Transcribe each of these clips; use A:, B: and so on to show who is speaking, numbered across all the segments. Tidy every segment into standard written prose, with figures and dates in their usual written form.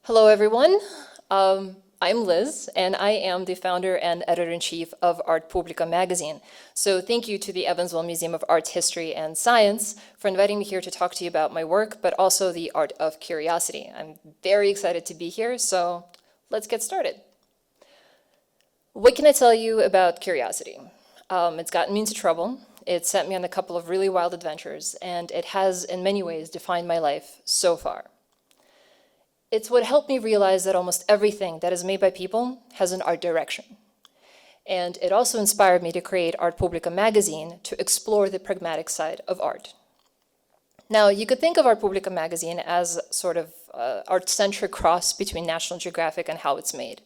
A: Hello, everyone. I'm Liz, and I am the founder and editor-in-chief of ARTpublika Magazine. So thank you to the Evansville Museum of Art, History, and Science for inviting me here to talk to you about my work, but also the art of curiosity. I'm very excited to be here, so let's get started. What can I tell you about curiosity? It's gotten me into trouble. It sent me on a couple of really wild adventures, and it has, in many ways, defined my life so far. It's what helped me realize that almost everything that is made by people has an art direction. And it also inspired me to create ARTpublika Magazine to explore the pragmatic side of art. Now, you could think of ARTpublika Magazine as sort of art-centric cross between National Geographic and How It's Made.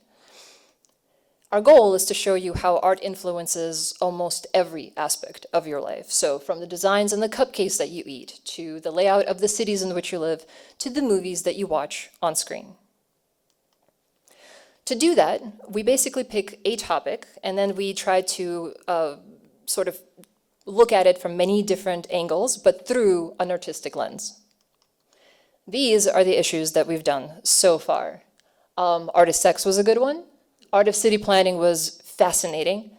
A: Our goal is to show you how art influences almost every aspect of your life. So from the designs and the cupcakes that you eat, to the layout of the cities in which you live, to the movies that you watch on screen. To do that, we basically pick a topic, and then we try to sort of look at it from many different angles, but through an artistic lens. These are the issues that we've done so far. Art of sex was a good one. Art of city planning was fascinating.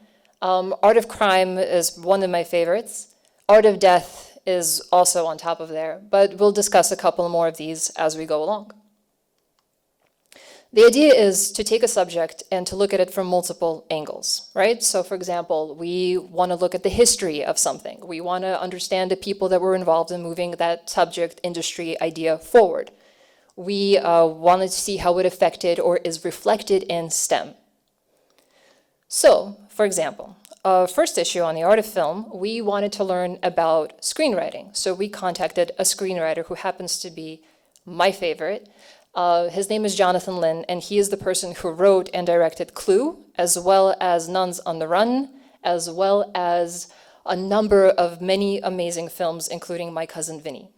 A: Art of crime is one of my favorites. Art of death is also on top of there, but we'll discuss a couple more of these as we go along. The idea is to take a subject and to look at it from multiple angles, right? So for example, we want to look at the history of something. We want to understand the people that were involved in moving that subject, industry, idea forward. We wanted to see how it affected or is reflected in STEM. So, for example, first issue on the art of film, we wanted to learn about screenwriting. So we contacted a screenwriter who happens to be my favorite. His name is Jonathan Lynn, and he is the person who wrote and directed Clue, as well as Nuns on the Run, as well as a number of many amazing films, including My Cousin Vinny.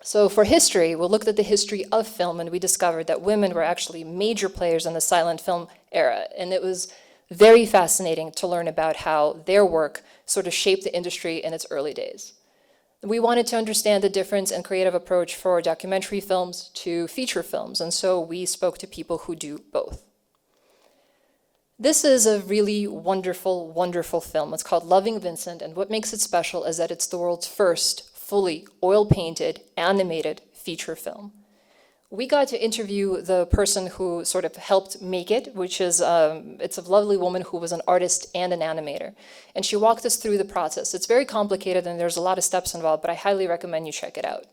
A: So for history, we looked at the history of film, and we discovered that women were actually major players in the silent film era. And it was very fascinating to learn about how their work sort of shaped the industry in its early days. We wanted to understand the difference and creative approach for documentary films to feature films, and so we spoke to people who do both. This is a really wonderful, wonderful film. It's called Loving Vincent, and what makes it special is that it's the world's first fully oil-painted, animated feature film. We got to interview the person who sort of helped make it, which is, it's a lovely woman who was an artist and an animator. And she walked us through the process. It's very complicated and there's a lot of steps involved, but I highly recommend you check it out.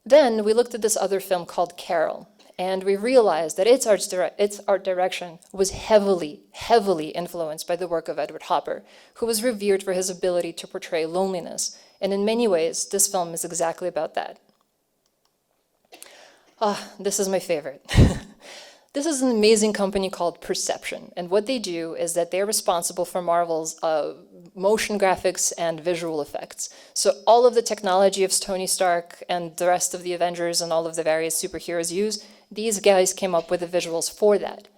A: Then we looked at this other film called Carol, and we realized that its art direction was heavily, heavily influenced by the work of Edward Hopper, who was revered for his ability to portray loneliness. And in many ways, this film is exactly about that. This is my favorite. This is an amazing company called Perception, and what they do is that they're responsible for Marvel's motion graphics and visual effects. So all of the technology of Tony Stark and the rest of the Avengers and all of the various superheroes use, these guys came up with the visuals for that.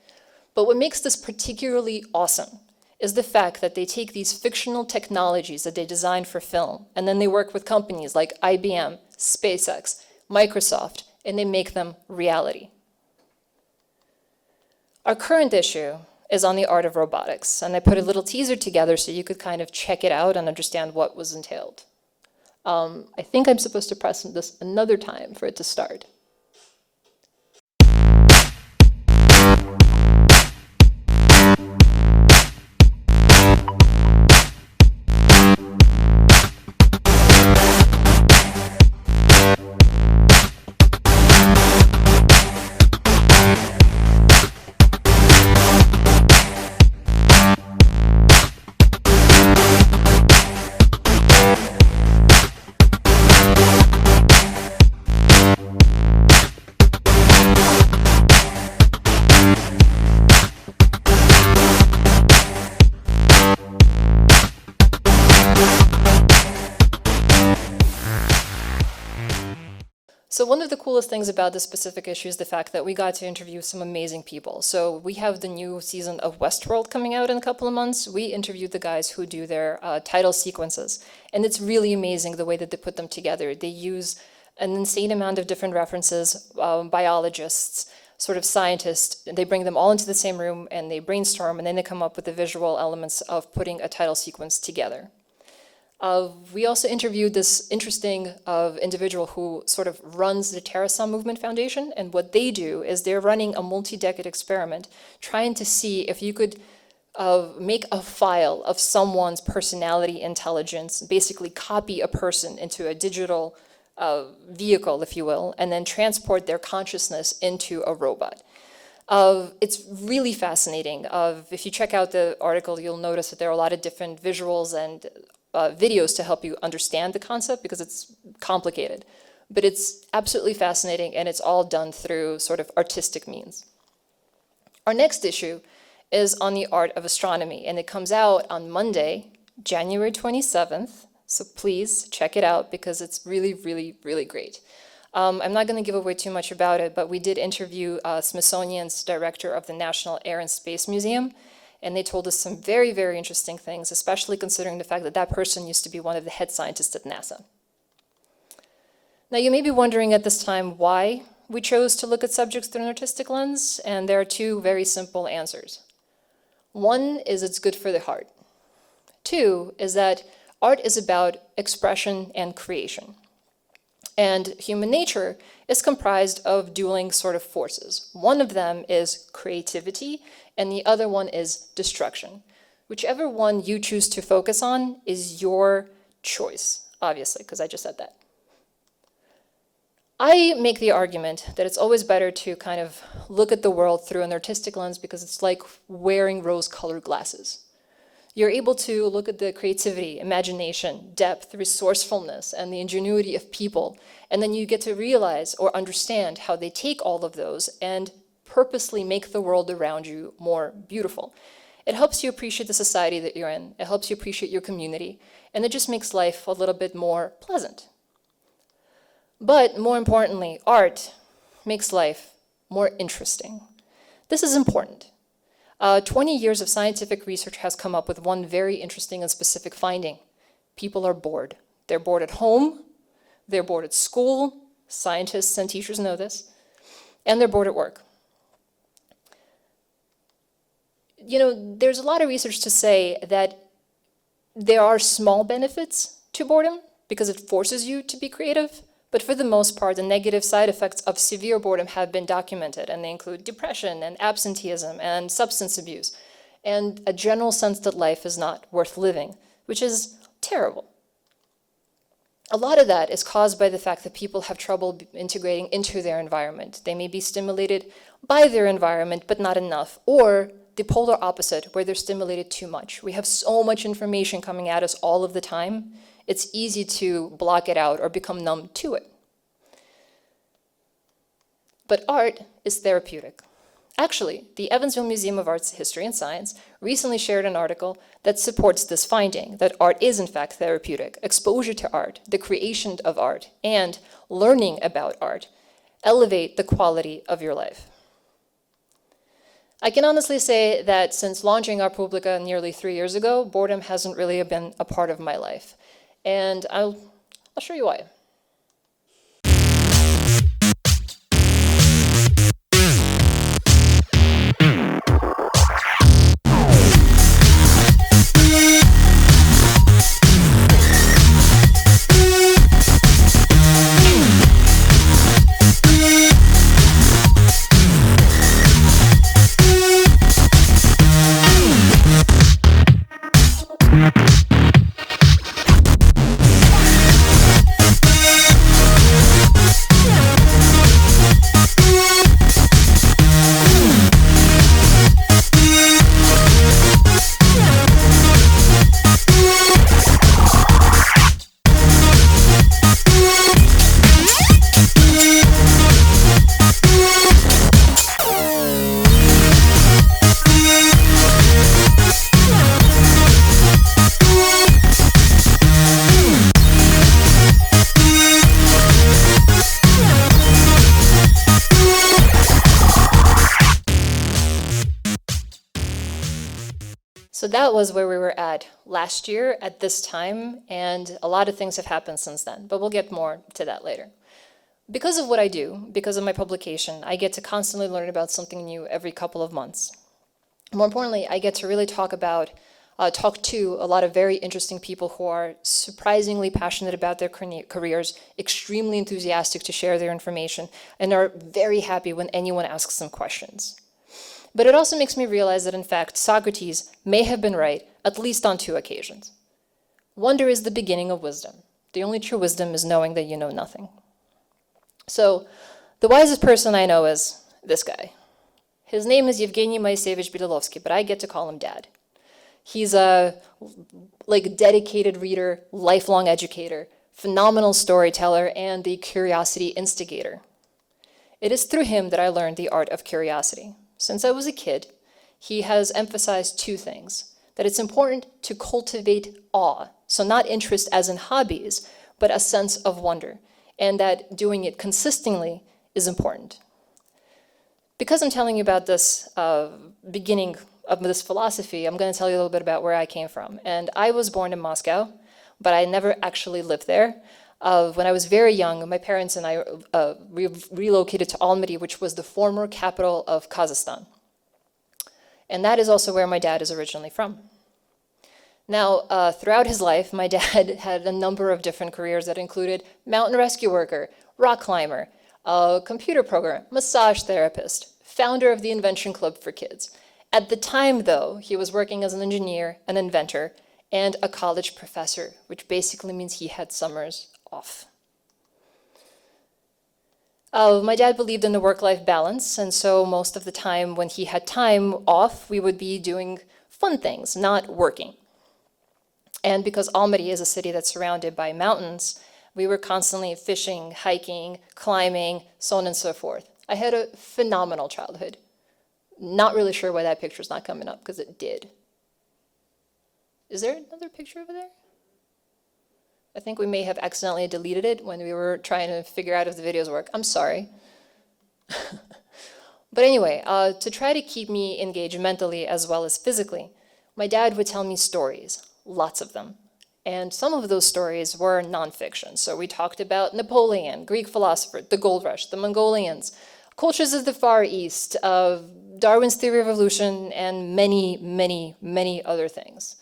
A: But what makes this particularly awesome is the fact that they take these fictional technologies that they designed for film, and then they work with companies like IBM, SpaceX, Microsoft, and they make them reality. Our current issue is on the art of robotics, and I put a little teaser together so you could kind of check it out and understand what was entailed. I think I'm supposed to press this another time for it to start. So one of the coolest things about this specific issue is the fact that we got to interview some amazing people. So we have the new season of Westworld coming out in a couple of months. We interviewed the guys who do their title sequences. And it's really amazing the way that they put them together. They use an insane amount of different references, biologists, sort of scientists. They bring them all into the same room and they brainstorm, and then they come up with the visual elements of putting a title sequence together. We also interviewed this interesting individual who sort of runs the Terrasom Movement Foundation, and what they do is they're running a multi-decade experiment trying to see if you could make a file of someone's personality intelligence, basically copy a person into a digital vehicle, if you will, and then transport their consciousness into a robot. It's really fascinating. If you check out the article, you'll notice that there are a lot of different visuals and videos to help you understand the concept because it's complicated. But it's absolutely fascinating, and it's all done through sort of artistic means. Our next issue is on the art of astronomy, and it comes out on Monday, January 27th. So please check it out because it's really, really, really great. I'm not going to give away too much about it, but we did interview Smithsonian's director of the National Air and Space Museum, and they told us some very, very interesting things, especially considering the fact that that person used to be one of the head scientists at NASA. Now, you may be wondering at this time why we chose to look at subjects through an artistic lens, and there are two very simple answers. One is it's good for the heart. Two is that art is about expression and creation. And human nature is comprised of dueling sort of forces. One of them is creativity, and the other one is destruction. Whichever one you choose to focus on is your choice, obviously, because I just said that. I make the argument that it's always better to kind of look at the world through an artistic lens because it's like wearing rose-colored glasses. You're able to look at the creativity, imagination, depth, resourcefulness, and the ingenuity of people, and then you get to realize or understand how they take all of those and purposely make the world around you more beautiful. It helps you appreciate the society that you're in, it helps you appreciate your community, and it just makes life a little bit more pleasant. But more importantly, art makes life more interesting. This is important. 20 years of scientific research has come up with one very interesting and specific finding. People are bored. They're bored at home, they're bored at school, scientists and teachers know this, and they're bored at work. You know, there's a lot of research to say that there are small benefits to boredom because it forces you to be creative. But for the most part, the negative side effects of severe boredom have been documented, and they include depression and absenteeism and substance abuse, and a general sense that life is not worth living, which is terrible. A lot of that is caused by the fact that people have trouble integrating into their environment. They may be stimulated by their environment, but not enough, or the polar opposite, where they're stimulated too much. We have so much information coming at us all of the time, it's easy to block it out or become numb to it. But art is therapeutic. Actually, the Evansville Museum of Arts, History, and Science recently shared an article that supports this finding, that art is in fact therapeutic. Exposure to art, the creation of art, and learning about art elevate the quality of your life. I can honestly say that since launching ARTpublika nearly 3 years ago, boredom hasn't really been a part of my life. And I'll show you why. So that was where we were at last year at this time, and a lot of things have happened since then, but we'll get more to that later. Because of what I do, because of my publication, I get to constantly learn about something new every couple of months. More importantly, I get to really talk to a lot of very interesting people who are surprisingly passionate about their careers, extremely enthusiastic to share their information, and are very happy when anyone asks them questions. But it also makes me realize that, in fact, Socrates may have been right, at least on 2 occasions. Wonder is the beginning of wisdom. The only true wisdom is knowing that you know nothing. So, the wisest person I know is this guy. His name is Yevgeny Moiseyevich Belilovsky, but I get to call him Dad. He's a dedicated reader, lifelong educator, phenomenal storyteller, and the curiosity instigator. It is through him that I learned the art of curiosity. Since I was a kid, he has emphasized 2 things: that it's important to cultivate awe, so not interest as in hobbies, but a sense of wonder, and that doing it consistently is important. Because I'm telling you about this beginning of this philosophy, I'm going to tell you a little bit about where I came from. And I was born in Moscow, but I never actually lived there. When I was very young, my parents and I relocated to Almaty, which was the former capital of Kazakhstan. And that is also where my dad is originally from. Now, throughout his life, my dad had a number of different careers that included mountain rescue worker, rock climber, computer programmer, massage therapist, founder of the Invention Club for Kids. At the time, though, he was working as an engineer, an inventor, and a college professor, which basically means he had summers off. My dad believed in the work-life balance, and so most of the time when he had time off, we would be doing fun things, not working. And because Almaty is a city that's surrounded by mountains, we were constantly fishing, hiking, climbing, so on and so forth. I had a phenomenal childhood. Not really sure why that picture's not coming up, because it did. Is there another picture over there? I think we may have accidentally deleted it when we were trying to figure out if the videos work. I'm sorry. But anyway, to try to keep me engaged mentally as well as physically, my dad would tell me stories, lots of them. And some of those stories were nonfiction. So we talked about Napoleon, Greek philosopher, the gold rush, the Mongolians, cultures of the Far East, Darwin's theory of evolution, and many, many, many other things.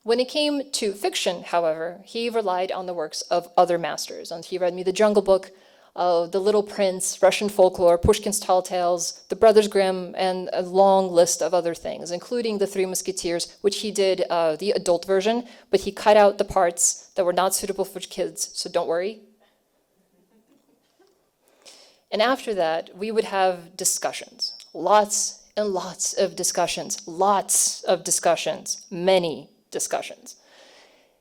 A: When it came to fiction, however, he relied on the works of other masters, and he read me The Jungle Book, The Little Prince, Russian folklore, Pushkin's Tall Tales, The Brothers Grimm, and a long list of other things, including The Three Musketeers, which he did the adult version, but he cut out the parts that were not suitable for kids, so don't worry. And after that, we would have discussions, lots and lots of discussions, many discussions.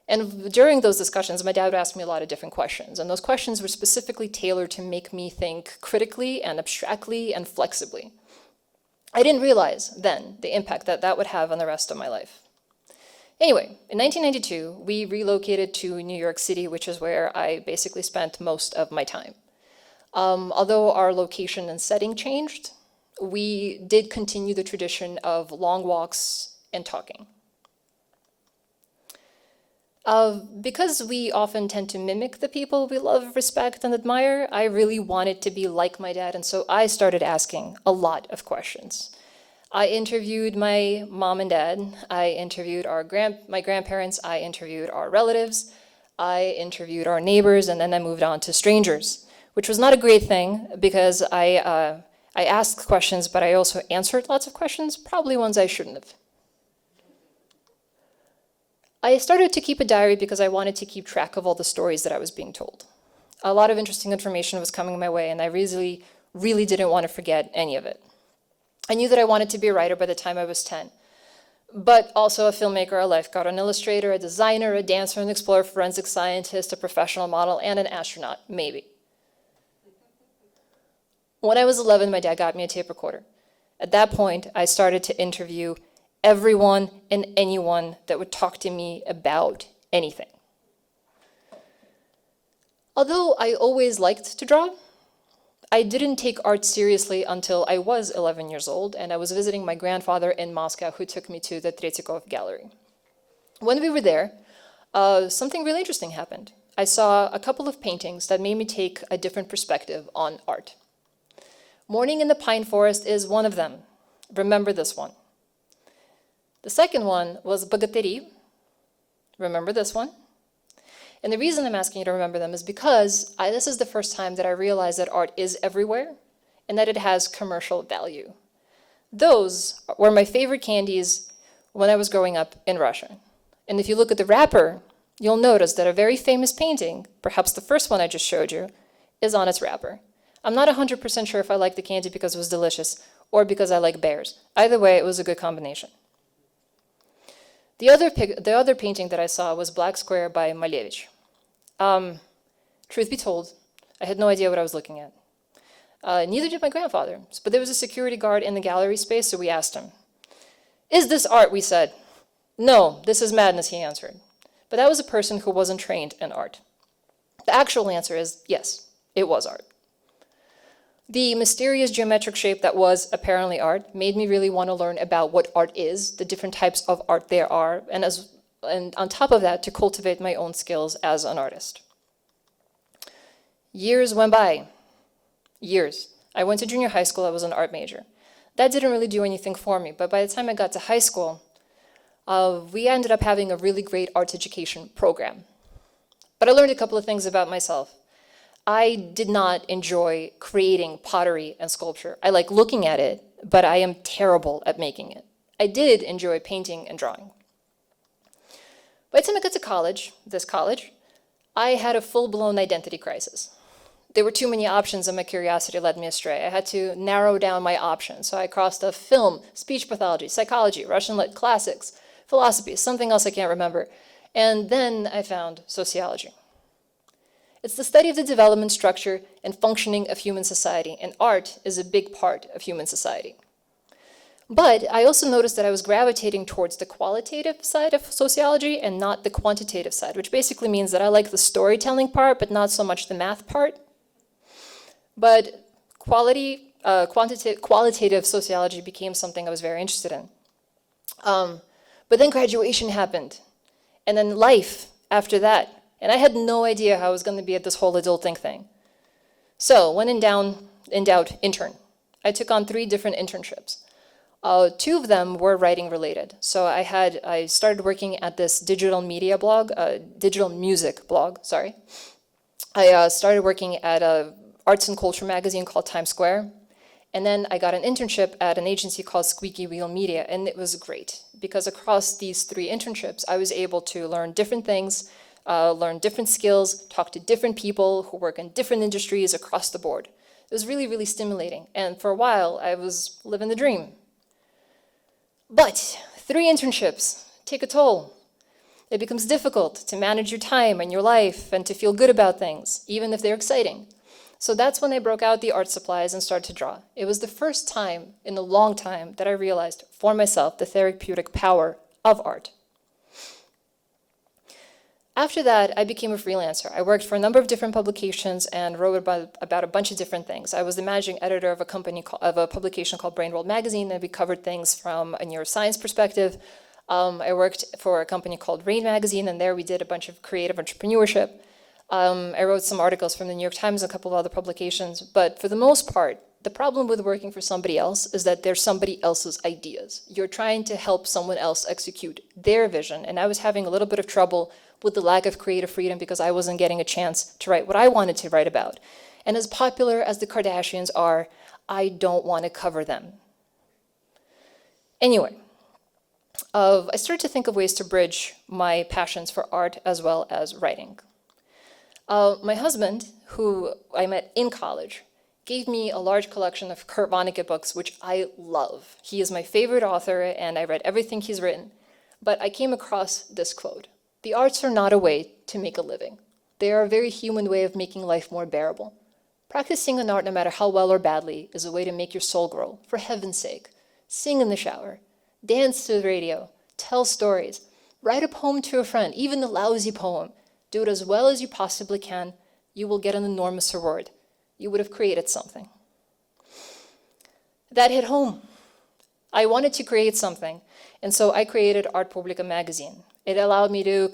A: And during those discussions, my dad would ask me a lot of different questions. And those questions were specifically tailored to make me think critically and abstractly and flexibly. I didn't realize then the impact that that would have on the rest of my life. Anyway, in 1992, we relocated to New York City, which is where I basically spent most of my time. Although our location and setting changed, we did continue the tradition of long walks and talking. Because we often tend to mimic the people we love, respect, and admire, I really wanted to be like my dad, and so I started asking a lot of questions. I interviewed my mom and dad, I interviewed my grandparents, I interviewed our relatives, I interviewed our neighbors, and then I moved on to strangers, which was not a great thing because I asked questions, but I also answered lots of questions, probably ones I shouldn't have. I started to keep a diary because I wanted to keep track of all the stories that I was being told. A lot of interesting information was coming my way, and I really, really didn't want to forget any of it. I knew that I wanted to be a writer by the time I was 10, but also a filmmaker, a lifeguard, an illustrator, a designer, a dancer, an explorer, forensic scientist, a professional model, and an astronaut, maybe. When I was 11, my dad got me a tape recorder. At that point, I started to interview everyone and anyone that would talk to me about anything. Although I always liked to draw, I didn't take art seriously until I was 11 years old, and I was visiting my grandfather in Moscow, who took me to the Tretyakov Gallery. When we were there, something really interesting happened. I saw a couple of paintings that made me take a different perspective on art. Morning in the Pine Forest is one of them. Remember this one. The second one was Bogateri. Remember this one. And the reason I'm asking you to remember them is because this is the first time that I realized that art is everywhere and that it has commercial value. Those were my favorite candies when I was growing up in Russia. And if you look at the wrapper, you'll notice that a very famous painting, perhaps the first one I just showed you, is on its wrapper. I'm not 100% sure if I like the candy because it was delicious or because I like bears. Either way, it was a good combination. The other painting that I saw was Black Square by Malevich. Truth be told, I had no idea what I was looking at. Neither did my grandfather, but there was a security guard in the gallery space, so we asked him, "Is this art?" we said. "No, this is madness," he answered. But that was a person who wasn't trained in art. The actual answer is yes, it was art. The mysterious geometric shape that was apparently art made me really want to learn about what art is, the different types of art there are, and on top of that, to cultivate my own skills as an artist. Years went by. Years. I went to junior high school, I was an art major. That didn't really do anything for me, but by the time I got to high school, we ended up having a really great art education program. But I learned a couple of things about myself. I did not enjoy creating pottery and sculpture. I like looking at it, but I am terrible at making it. I did enjoy painting and drawing. By the time I got to this college, I had a full-blown identity crisis. There were too many options and my curiosity led me astray. I had to narrow down my options. So I crossed off film, speech pathology, psychology, Russian lit, classics, philosophy, something else I can't remember. And then I found sociology. It's the study of the development, structure, and functioning of human society, and art is a big part of human society. But I also noticed that I was gravitating towards the qualitative side of sociology and not the quantitative side, which basically means that I like the storytelling part, but not so much the math part. But qualitative sociology became something I was very interested in. But then graduation happened, and then life after that. And I had no idea how I was going to be at this whole adulting thing. So when in doubt, intern. I took on 3 different internships. 2 of them were writing related. So I started working at this digital music blog, sorry. I started working at a arts and culture magazine called Times Square. And then I got an internship at an agency called Squeaky Wheel Media, and it was great. Because across these 3 internships, I was able to learn different things, learn different skills, talk to different people who work in different industries across the board. It was really, really stimulating. And for a while, I was living the dream. But 3 internships take a toll. It becomes difficult to manage your time and your life and to feel good about things, even if they're exciting. So that's when I broke out the art supplies and started to draw. It was the first time in a long time that I realized for myself the therapeutic power of art. After that, I became a freelancer. I worked for a number of different publications and wrote about a bunch of different things. I was the managing editor of a publication called Brainworld Magazine, and we covered things from a neuroscience perspective. I worked for a company called Rain Magazine, and there we did a bunch of creative entrepreneurship. I wrote some articles from the New York Times and a couple of other publications, but for the most part, the problem with working for somebody else is that they're somebody else's ideas. You're trying to help someone else execute their vision, and I was having a little bit of trouble with the lack of creative freedom because I wasn't getting a chance to write what I wanted to write about. And as popular as the Kardashians are, I don't want to cover them. Anyway, I started to think of ways to bridge my passions for art as well as writing. My husband, who I met in college, gave me a large collection of Kurt Vonnegut books, which I love. He is my favorite author, and I read everything he's written. But I came across this quote: "The arts are not a way to make a living. They are a very human way of making life more bearable. Practicing an art, no matter how well or badly, is a way to make your soul grow. For heaven's sake, sing in the shower, dance to the radio, tell stories, write a poem to a friend, even a lousy poem. Do it as well as you possibly can. You will get an enormous reward. You would have created something. That hit home. I wanted to create something, and so I created ARTpublika Magazine. It allowed me to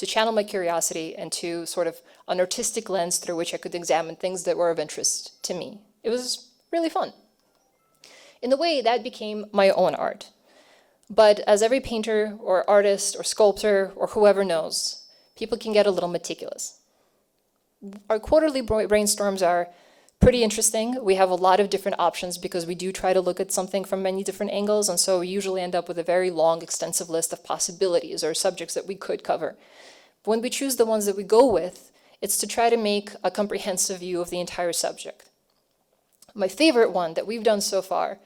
A: channel my curiosity into sort of an artistic lens through which I could examine things that were of interest to me. It was really fun. In a way, that became my own art. But as every painter or artist or sculptor or whoever knows, people can get a little meticulous. Our quarterly brainstorms are pretty interesting. We have a lot of different options because we do try to look at something from many different angles, and so we usually end up with a very long, extensive list of possibilities or subjects that we could cover. But when we choose the ones that we go with, it's to try to make a comprehensive view of the entire subject. My favorite one that we've done so far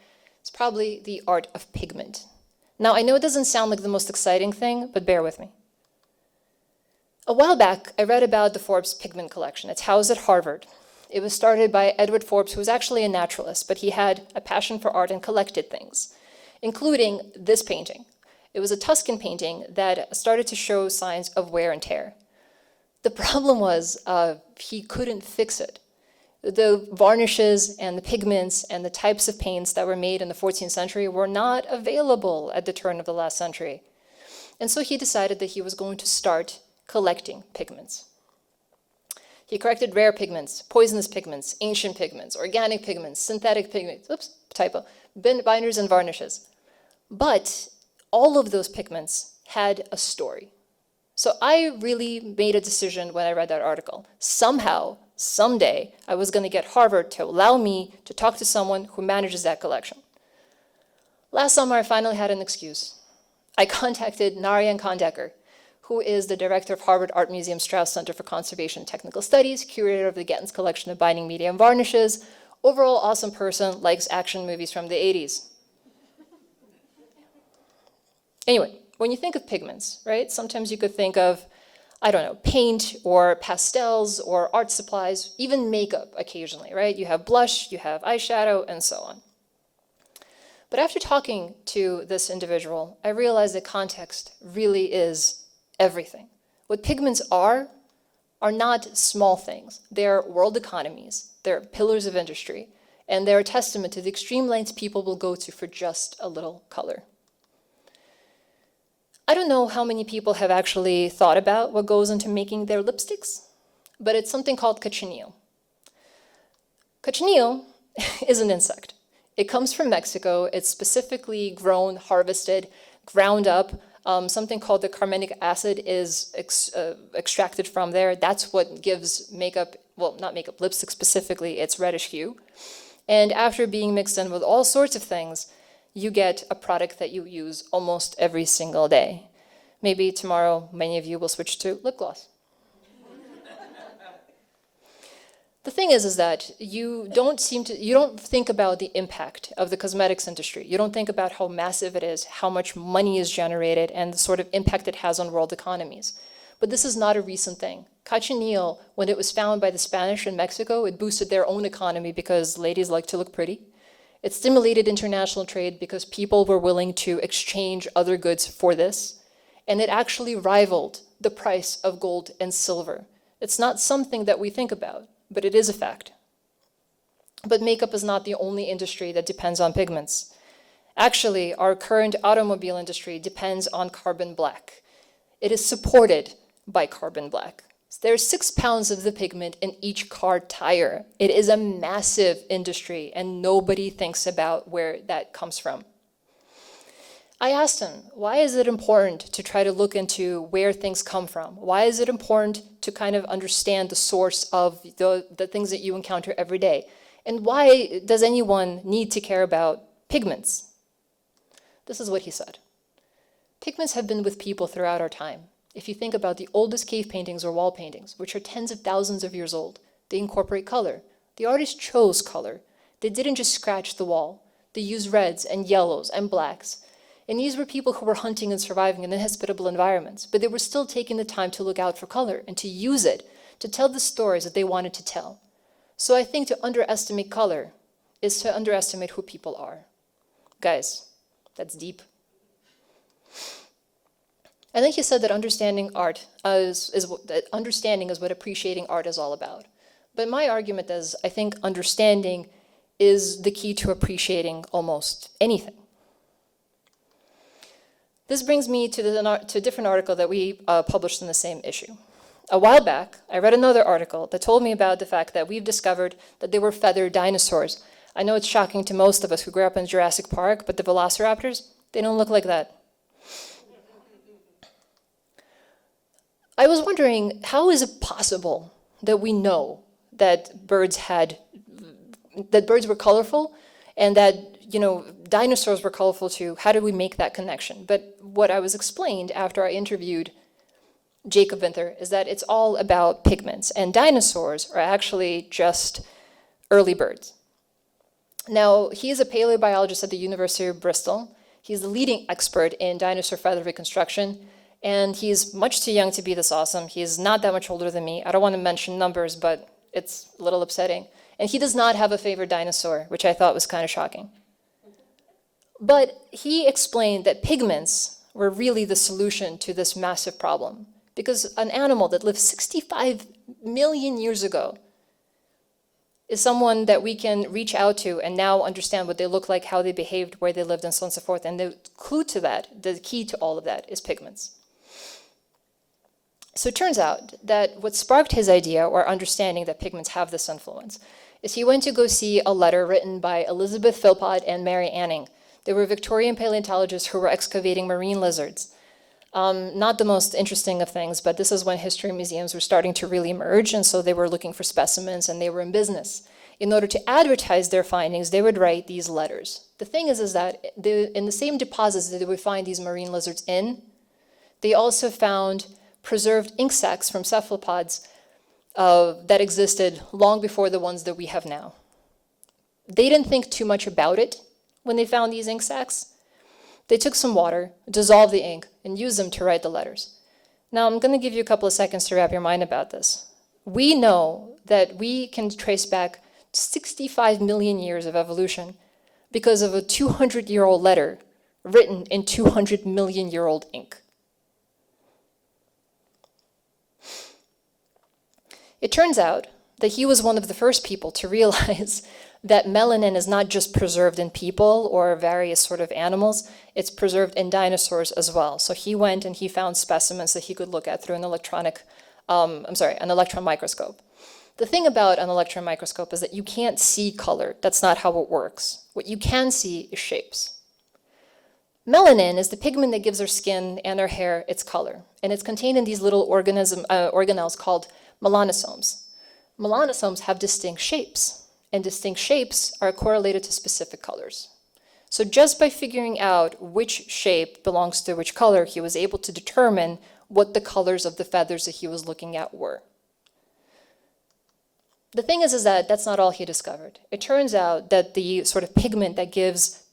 A: is probably the art of pigment. Now, I know it doesn't sound like the most exciting thing, but bear with me. A while back, I read about the Forbes pigment collection. It's housed at Harvard. It was started by Edward Forbes, who was actually a naturalist, but he had a passion for art and collected things, including this painting. It was a Tuscan painting that started to show signs of wear and tear. The problem was he couldn't fix it. The varnishes and the pigments and the types of paints that were made in the 14th century were not available at the turn of the last century. And so he decided that he was going to start collecting pigments. He collected rare pigments, poisonous pigments, ancient pigments, organic pigments, synthetic pigments, oops, typo, binders and varnishes. But all of those pigments had a story. So I really made a decision when I read that article. Somehow, someday, I was going to get Harvard to allow me to talk to someone who manages that collection. Last summer, I finally had an excuse. I contacted Narayan Kondecker, who is the director of Harvard Art Museum Strauss Center for Conservation and Technical Studies, curator of the Gettens collection of binding media and varnishes, overall awesome person, likes action movies from the 80s. Anyway, when you think of pigments, right, sometimes you could think of, I don't know, paint or pastels or art supplies, even makeup occasionally, right? You have blush, you have eyeshadow, and so on. But after talking to this individual, I realized that context really is everything. What pigments are not small things. They're world economies, they're pillars of industry, and they're a testament to the extreme lengths people will go to for just a little color. I don't know how many people have actually thought about what goes into making their lipsticks, but it's something called cochineal. Cochineal is an insect. It comes from Mexico. It's specifically grown, harvested, ground up. Something called the carminic acid is extracted from there. That's what gives makeup, well, not makeup, lipstick specifically, its reddish hue. And after being mixed in with all sorts of things, you get a product that you use almost every single day. Maybe tomorrow, many of you will switch to lip gloss. The thing is that you don't think about the impact of the cosmetics industry. You don't think about how massive it is, how much money is generated, and the sort of impact it has on world economies. But this is not a recent thing. Cochineal, when it was found by the Spanish in Mexico, it boosted their own economy because ladies like to look pretty. It stimulated international trade because people were willing to exchange other goods for this. And it actually rivaled the price of gold and silver. It's not something that we think about, but it is a fact. But makeup is not the only industry that depends on pigments. Actually, our current automobile industry depends on carbon black. It is supported by carbon black. There's 6 pounds of the pigment in each car tire. It is a massive industry, and nobody thinks about where that comes from. I asked him, why is it important to try to look into where things come from? Why is it important to kind of understand the source of the things that you encounter every day? And why does anyone need to care about pigments? This is what he said. Pigments have been with people throughout our time. If you think about the oldest cave paintings or wall paintings, which are tens of thousands of years old, they incorporate color. The artist chose color. They didn't just scratch the wall. They used reds and yellows and blacks. And these were people who were hunting and surviving in inhospitable environments, but they were still taking the time to look out for color and to use it to tell the stories that they wanted to tell. So I think to underestimate color is to underestimate who people are. Guys, that's deep. And then he said that understanding art understanding is what appreciating art is all about. But my argument is, I think understanding is the key to appreciating almost anything. This brings me to a different article that we published in the same issue. A while back, I read another article that told me about the fact that we've discovered that there were feathered dinosaurs. I know it's shocking to most of us who grew up in Jurassic Park, but the velociraptors, they don't look like that. I was wondering, how is it possible that we know that birds were colorful and that, dinosaurs were colorful too? How did we make that connection? But what I was explained after I interviewed Jacob Winther is that it's all about pigments, and dinosaurs are actually just early birds. Now, he is a paleobiologist at the University of Bristol. He's the leading expert in dinosaur feather reconstruction, and he's much too young to be this awesome. He's not that much older than me. I don't want to mention numbers, but it's a little upsetting. And he does not have a favorite dinosaur, which I thought was kind of shocking. But he explained that pigments were really the solution to this massive problem, because an animal that lived 65 million years ago is someone that we can reach out to and now understand what they look like, how they behaved, where they lived, and so on and so forth. And the clue to that, the key to all of that, is pigments. So it turns out that what sparked his idea, or understanding that pigments have this influence, is he went to go see a letter written by Elizabeth Philpott and Mary Anning. They were Victorian paleontologists who were excavating marine lizards. Not the most interesting of things, but this is when history museums were starting to really emerge, and so they were looking for specimens, and they were in business. In order to advertise their findings, they would write these letters. The thing is that in the same deposits that they would find these marine lizards in, they also found preserved ink sacs from cephalopods that existed long before the ones that we have now. They didn't think too much about it when they found these ink sacs. They took some water, dissolved the ink, and used them to write the letters. Now, I'm going to give you a couple of seconds to wrap your mind about this. We know that we can trace back 65 million years of evolution because of a 200-year-old letter written in 200 million-year-old ink. It turns out that he was one of the first people to realize that melanin is not just preserved in people or various sort of animals, it's preserved in dinosaurs as well. So he went and he found specimens that he could look at through an electron microscope. The thing about an electron microscope is that you can't see color. That's not how it works. What you can see is shapes. Melanin is the pigment that gives our skin and our hair its color, and it's contained in these little organelles called melanosomes. Melanosomes have distinct shapes, and distinct shapes are correlated to specific colors. So just by figuring out which shape belongs to which color, he was able to determine what the colors of the feathers that he was looking at were. The thing is that that's not all he discovered. It turns out that the sort of pigment that gives,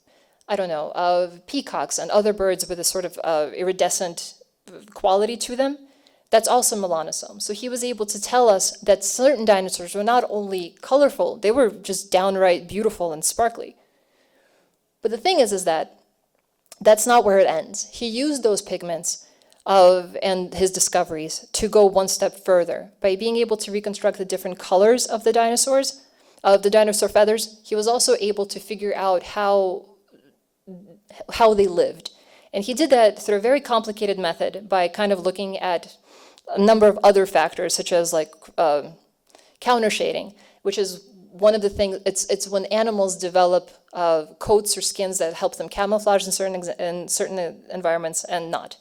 A: peacocks and other birds with a sort of iridescent quality to them, that's also melanosomes. So he was able to tell us that certain dinosaurs were not only colorful, they were just downright beautiful and sparkly. But the thing is that that's not where it ends. He used those pigments and his discoveries to go one step further. By being able to reconstruct the different colors of the dinosaurs, of the dinosaur feathers, he was also able to figure out how they lived. And he did that through a very complicated method by kind of looking at a number of other factors, such as counter shading, which is one of the things. It's when animals develop coats or skins that help them camouflage in certain environments and not.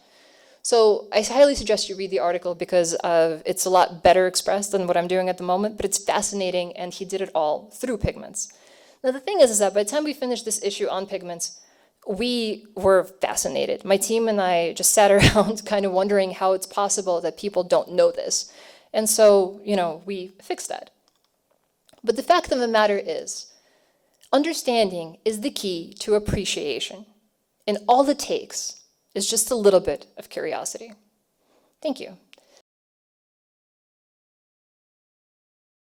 A: So I highly suggest you read the article because it's a lot better expressed than what I'm doing at the moment, but it's fascinating, and he did it all through pigments. Now the thing is that by the time we finished this issue on pigments, we were fascinated. My team and I just sat around kind of wondering how it's possible that people don't know this. And so, we fixed that. But the fact of the matter is, understanding is the key to appreciation. And all it takes is just a little bit of curiosity. Thank you.